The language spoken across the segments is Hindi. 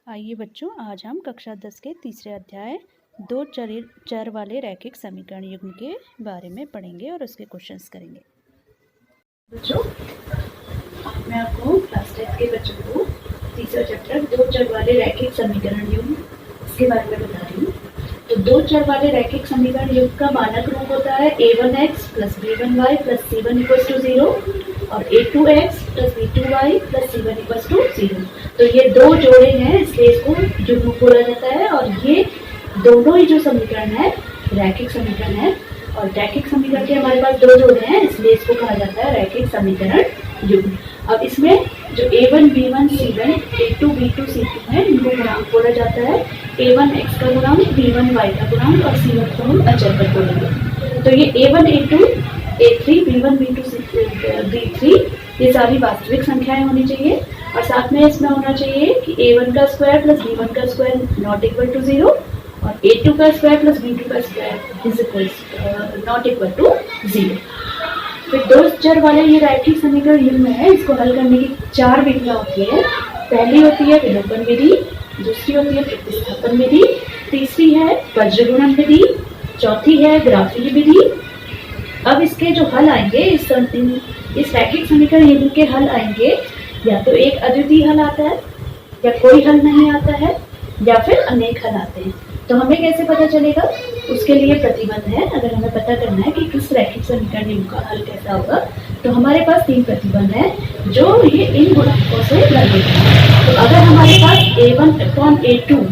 आइए बच्चों, आज हम कक्षा 10 के तीसरे अध्याय दो चर वाले रैखिक समीकरण युग्म के बारे में पढ़ेंगे और उसके क्वेश्चंस करेंगे। बच्चों, मैं आपको क्लास 10 के बच्चों को तीसरा चैप्टर दो चर वाले रैखिक समीकरण युग्म इसके बारे में बता रही हूँ। तो दो चर वाले रैखिक समीकरण युग्म का मानक रूप होता है a1x + b1y + c1 = 0 और a2x + b2y + c1 = 0। तो ये दो जोड़े हैं, इसलिए इसको युग्म बोला जाता है। और ये दोनों ही जो समीकरण है रैखिक समीकरण है, और रैखिक समीकरण के हमारे पास दो जोड़े हैं, इसलिए इसको कहा जाता है रैखिक समीकरण युग्म। अब इसमें जो a1 b1 c1 a2 b2 c2 है, इनको गुणांक बोला जाता है। a1 x का गुणांक, b1 y का गुणांक और c1 को हम अचर पर बोलेंगे। तो ये a1 a2 a3 b1 b2 b3 ये सारी वास्तविक संख्याएं होनी चाहिए। और साथ में इसमें होना चाहिए कि a1 का स्क्वायर + b1 का स्क्वायर ≠ 0 और a2 का स्क्वायर + b2 का स्क्वायर ≠ 0। फिर दो चर वाले ये रैखिक समीकरण युग्म है, इसको हल करने की चार विधियां होती है। पहली होती है विलोपन विधि, दूसरी होती है प्रतिस्थापन विधि, तीसरी है वज्रगुणन विधि, चौथी है ग्राफी विधि। अब इसके जो हल आएंगे, इस रैखिक समीकरण युग्म के हल आएंगे, या तो एक अद्वितीय हल आता है, या कोई हल नहीं आता है, या फिर अनेक हल आते हैं। तो हमें कैसे पता चलेगा? उसके लिए प्रतिबंध है। अगर हमें पता करना है कि किस रैखिक समीकरण युग्म का हल कैसा होगा, तो हमारे पास तीन प्रतिबंध है जो ये इन गुणांकों से बंधे हैं। तो अगर हमारे पास a1/a2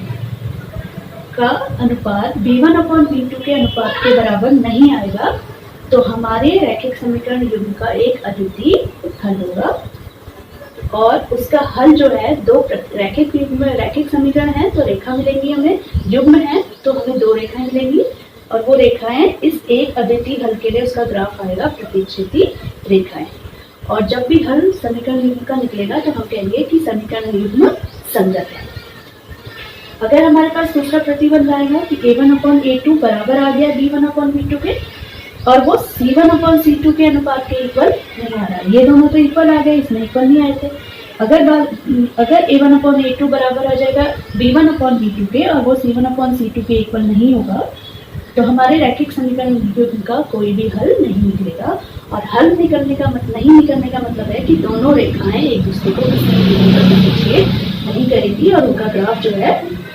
का अनुपात b1/b2 के अनुपात के बराबर नहीं आएगा, तो हमारे रैखिक समीकरण युग्म का एक अद्वितीय हल होगा। और उसका हल जो है दो रैखिक समीकरण है तो रेखा मिलेंगी हमें, युग्म है तो हमें दो रेखाएं मिलेंगी, और वो रेखाएं इस एक अद्वितीय हल के लिए उसका ग्राफ आएगा प्रतिच्छेदी रेखाएं। और जब भी हल समीकरण युग्म का निकलेगा तो हम कहेंगे कि समीकरण युग्म संगत है। अगर हमारे पास दूसरा प्रतिबंध आएगा कि a1/a2 बराबर आ गया b1/b2 के, और वो c1/c2 के अनुपात के इक्वल नहीं आ रहा, ये दोनों तो इक्वल आ गए, इसमें इक्वल नहीं आए थे। अगर a1/a2 बराबर आ जाएगा b1/b2 के और वो c1/c2 के इक्वल नहीं होगा, तो हमारे रैखिक समीकरण युग्म का कोई भी हल नहीं निकलेगा। और हल नहीं निकलने का मतलब है कि दोनों रेखाएं एक दूसरे को प्रतिच्छेद नहीं करेंगी और उनका ग्राफ जो है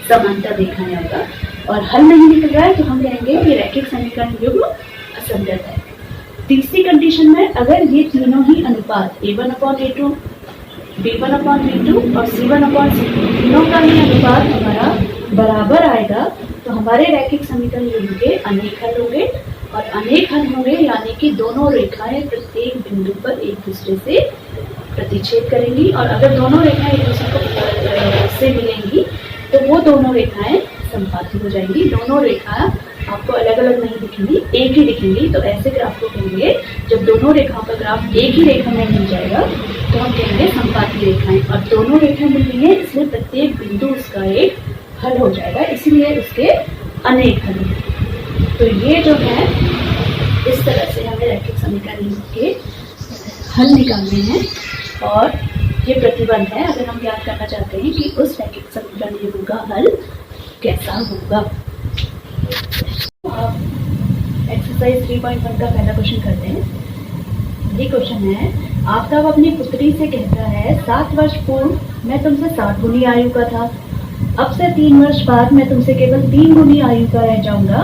समांतर रेखाएं आएगा। और हल नहीं निकल रहा है तो हम कहेंगे कि रैखिक समीकरण युग्म असंगत है। तीसरी कंडीशन में अगर ये तीनों ही अनुपात a1/a2 b1/b2 और c1/c2 तीनों का ही अनुपात हमारा बराबर आएगा, तो हमारे रैखिक समीकरण युग्म के अनेक हल होंगे। और अनेक हल होंगे यानी कि दोनों रेखाएं प्रत्येक बिंदु पर एक दूसरे से प्रतिच्छेद करेंगी। और अगर दोनों रेखाएं एक दूसरे से मिलेंगी तो वो दोनों रेखाएं संपाती हो जाएंगी। दोनों रेखाएं आपको अलग अलग नहीं दिखेंगी, एक ही दिखेंगी। तो ऐसे ग्राफ को कहेंगे, जब दोनों रेखाओं का ग्राफ एक ही रेखा में मिल जाएगा तो हम कहेंगे संपाती रेखाएं। और दोनों रेखाएं मिल रही है, इसलिए प्रत्येक बिंदु उसका एक हल हो जाएगा, इसलिए उसके अनेक हल होंगे। तो ये जो है, इस तरह से हमें रैखिक समीकरण के हल निकालने हैं। और ये प्रतिबंध है अगर हम याद करना चाहते हैं कि उस रैखिक समीकरण युग्म का हल कैसा होगा। एक्सरसाइज 3.1 का पहला क्वेश्चन करते हैं। ये क्वेश्चन है, आफ्ताब अपनी पुत्री से कहता है 7 वर्ष पूर्व मैं तुमसे 7 गुनी आयु का था, अब से 3 वर्ष बाद मैं तुमसे केवल 3 गुनी आयु का रह जाऊंगा।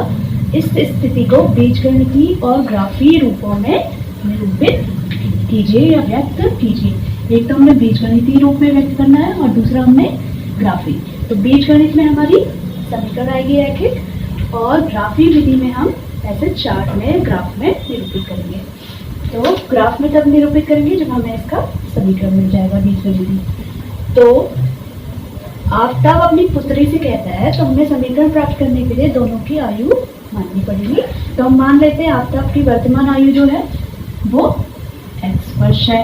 इस स्थिति को बीजगणितीय और ग्राफीय रूपों में निरूपित कीजिए या व्यक्त कीजिए। एक तो हमने बीजगणितीय रूप में व्यक्त करना है और दूसरा हमने ग्राफी। तो बीजगणित में हमारी समीकरण आएगी रैखिक, और ग्राफी विधि में हम ऐसे चार्ट में ग्राफ में निरूपित करेंगे। तो ग्राफ में तब निरूपित करेंगे जब हमें इसका समीकरण मिल जाएगा बीजगणितीय। तो आफ्ताब अपनी पुत्री से कहता है, तो हमें समीकरण प्राप्त करने के लिए दोनों की आयु माननी पड़ेगी। तो हम मान लेते हैं आफ्ताब की वर्तमान आयु जो है वो x वर्ष है,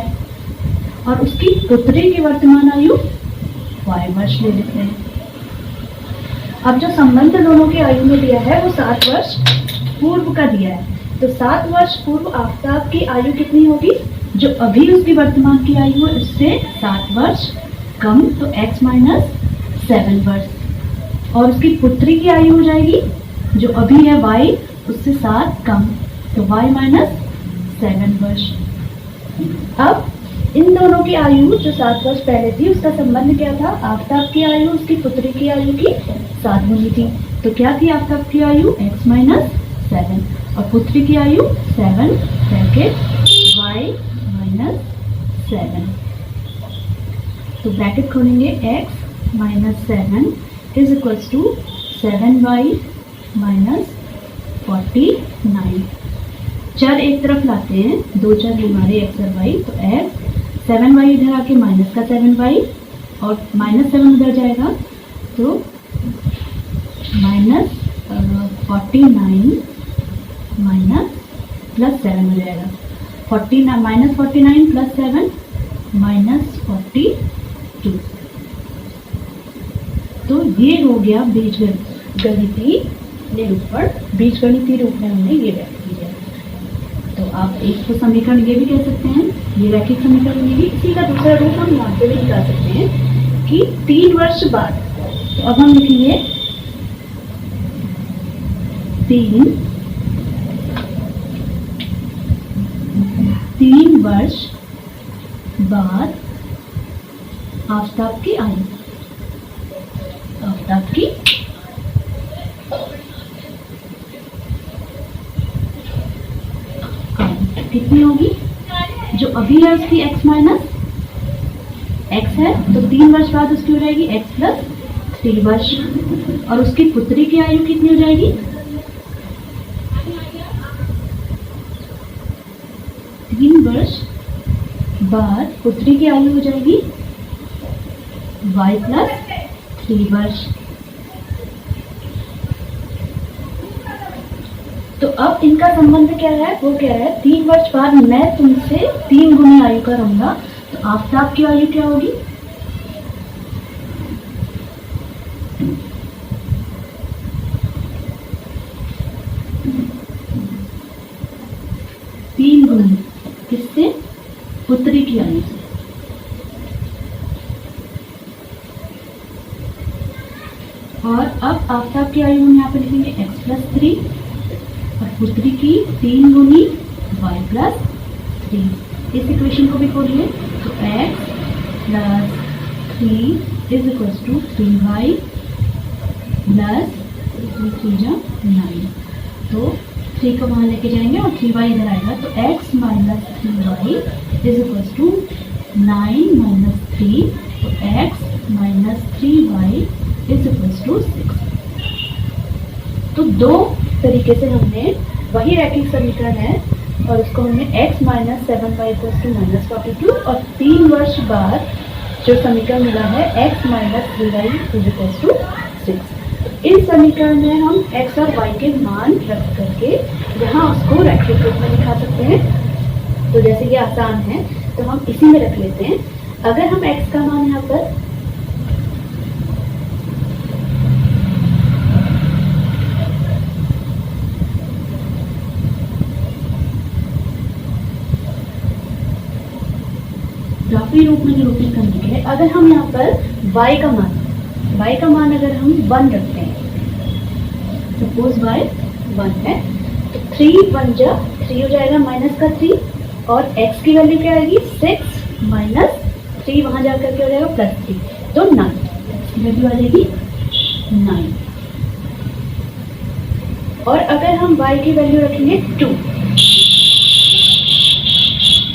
और उसकी पुत्री की वर्तमान आयु y वर्ष ले लेते हैं। अब जो संबंध दोनों की आयु में दिया है वो 7 वर्ष पूर्व का दिया है। तो 7 वर्ष पूर्व आफ्ताब की आयु कितनी होगी? जो अभी उसकी वर्तमान की आयु है उससे 7 वर्ष कम, तो x - 7 वर्ष। और उसकी पुत्री की आयु हो जाएगी जो अभी है y उससे 7 कम, तो y माइनस 7 वर्ष। अब इन दोनों की आयु जो 7 वर्ष पहले थी उसका संबंध क्या था? आफताब की आयु उसकी पुत्री की आयु की 7 गुनी थी। तो क्या थी आफताब की आयु? x माइनस 7 और पुत्री की आयु 7 ब्रैकेट y माइनस 7। तो ब्रैकेट खोलेंगे, x minus 7 is equals to 7y minus 49। चर एक तरफ लाते हैं, दो चर हमारे x और y, तो x 7y इधर आके माइनस का 7y और माइनस 7 उधर जाएगा तो माइनस 49 माइनस प्लस 7 हो जाएगा। 49 माइनस 49 प्लस 7 माइनस 42। तो ये हो गया बीजगणितीय निरूपण। बीजगणितीय रूप में हमने ये व्यक्त किया। तो आप एक तो समीकरण ये भी कह सकते हैं, ये रैखिक समीकरण ये भी। इसी का दूसरा रूप हम यहाँ पे भी निकाल सकते हैं कि 3 वर्ष बाद। तो अब हम लिखेंगे 3 वर्ष बाद आफताब की आयु, आफताब की कितनी होगी? जो अभी है उसकी x माइनस x है, तो 3 वर्ष बाद उसकी हो जाएगी x प्लस 3 वर्ष। और उसकी पुत्री की आयु कितनी हो जाएगी? 3 वर्ष बाद पुत्री की आयु हो जाएगी y प्लस 3 वर्ष। तो अब इनका संबंध क्या है? वो क्या है? 3 वर्ष बाद मैं तुमसे 3 गुनी आयु का रहूंगा, तो आफताब की आयु क्या होगी? तीन गुनी किससे? पुत्री की आयु से। और अब आफताब की आयु हम यहाँ पे लिखेंगे x प्लस 3 और पुत्री की 3 गुनी y प्लस 3। इस इक्वेशन को भी खोलिए, तो x plus 3 is equals to 3y plus 9। तो 3 को वहाँ लेके जाएंगे और 3y इधर आएगा, तो x minus 3y is equals to 9 minus 3, तो x minus 3y is equals to 6। तो दो तरीके से हमने वही रैखिक समीकरण है और उसको हमने x minus 7y equals to minus 42 और 3 वर्ष बाद जो समीकरण मिला है x minus 3y is equals to 6। इस समीकरण में हम x और y के मान रख करके यहाँ उसको रैखिक रूप में दिखा सकते हैं। तो जैसे ये आसान है तो हम इसी में रख लेते हैं। अगर हम x का मान यहाँ पर ग्राफी रूप में निरूपित करने के लिए अगर हम यहाँ पर y का मान अगर हम 1 रखते हैं, सपोज y 1 है, तो 3 1 जा 3 हो जाएगा माइनस का 3 और x की वैल्यू क्या आएगी? 6 माइनस 3 वहां जाकर क्या हो जाएगा? प्लस 3, तो 9 x की वैल्यू आ जाएगी 9। और अगर हम y की वैल्यू रखेंगे 2,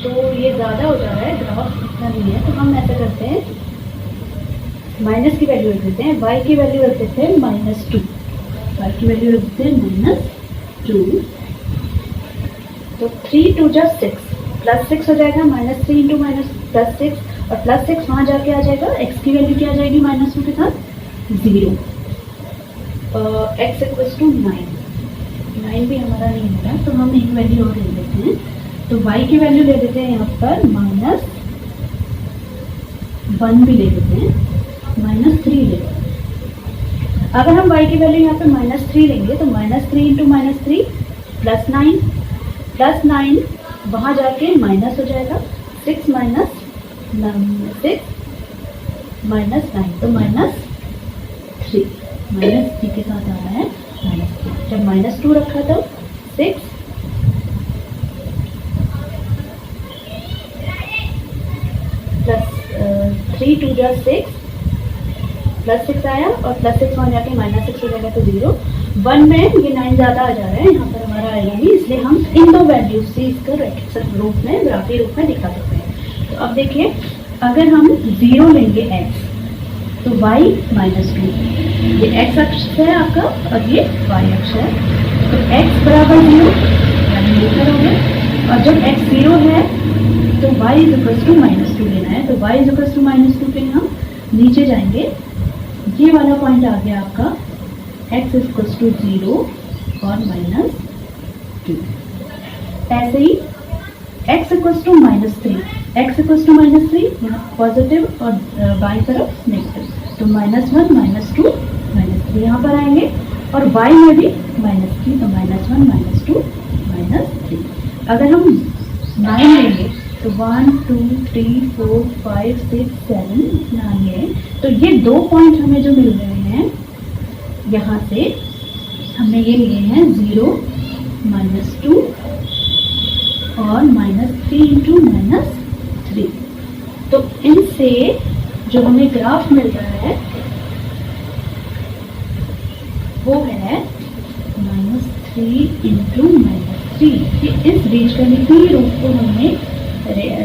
तो ये ज़्यादा हो जा रहा है, ग्राफ इतना नहीं है, तो हम ऐसा करते हैं माइनस की वैल्यू रख देते हैं, y की वैल्यू रख देते हैं माइनस 2, y की वैल्यू रख देते हैं माइनस 2। तो 3 2 जा 6 प्लस 6 हो जाएगा, माइनस 3 इंटू माइनस प्लस 6 और प्लस 6 वहाँ जाके आ जाएगा, x की वैल्यू क्या आ जाएगी? माइनस 2 के साथ 0। x इक्वल्स टू 9 भी हमारा नहीं होता, तो हम एक वैल्यू और ले लेते हैं। तो y की वैल्यू ले देते हैं यहाँ पर माइनस 1 भी ले देते हैं, माइनस 3 ले लेते हैं। अगर हम y की वैल्यू यहाँ पे माइनस 3 लेंगे तो माइनस 3 इंटू माइनस 3 प्लस 9 वहाँ जाके माइनस हो जाएगा, 6 माइनस 6 माइनस 9 तो माइनस 3, -3 के साथ आ रहा है -3। जब -2 रखा तब 6 प्लस 3 2 जा 6 प्लस 6 आया और प्लस 6 वहाँ जाके -6 हो जाएगा तो 0। 1 में ये 9 ज़्यादा आ जा रहा है, यहाँ पर हमारा आएगा नहीं, इसलिए हम इन दो वैल्यूज से इसका रैखिक रूप में ग्राफी रूप में दिखा सकते हैं। तो अब देखिए, अगर हम 0 लेंगे x तो y -2, ये x अक्ष है आपका और ये y अक्ष है, तो x बराबर 0 यानी मीटर हो गया। और जब x 0 है तो y -2 लेना है, तो y -2 के लिए हम नीचे जाएंगे, ये वाला पॉइंट आ गया आपका x 0 और -2। ऐसे ही x -3 यहाँ पॉजिटिव और बाईं तरफ नेगेटिव, तो -1 -2 -3 यहाँ पर आएंगे और y में भी -3, तो -1 -2 -3। अगर हम 9 लेंगे तो 1 2 3 4 5 6 7 9 है, तो ये 2 पॉइंट हमें जो मिल रहे हैं यहाँ से, हमने ये लिए हैं 0 -2 और -3 × -3। तो इनसे जो हमें ग्राफ मिल रहा है वो है -3 × -3। कि इस बीजगणितीय रूप को हमने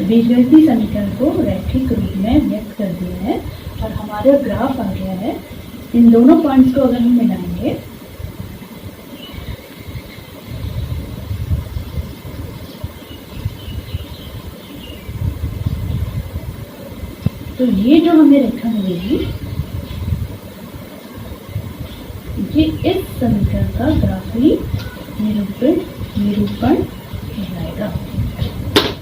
बीजगणितीय समीकरण को रैखिक रूप में व्यक्त कर दिया है और हमारा ग्राफ आ गया है। इन दोनों पॉइंट्स को अगर हम मिलाएंगे तो ये जो हमें रेखा मिलेगी ये इस समीकरण का ग्राफी निरूपण कहलाएगा।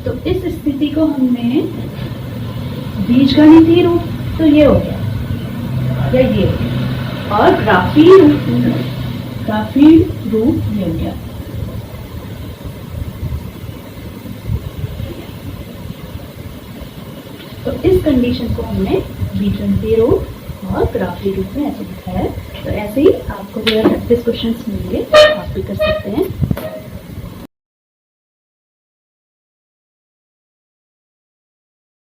तो इस स्थिति को हमने बीजगणितीय रूप तो ये हो गया या ये हो गया, और ग्राफी रूप ये हो गया। तो इस कंडीशन को हमने बीजगणितीय रूप और ग्राफी रूप में ऐसे दिखाया है। तो ऐसे ही आपको जो है 36 क्वेश्चंस मिलेंगे, आप भी कर सकते हैं।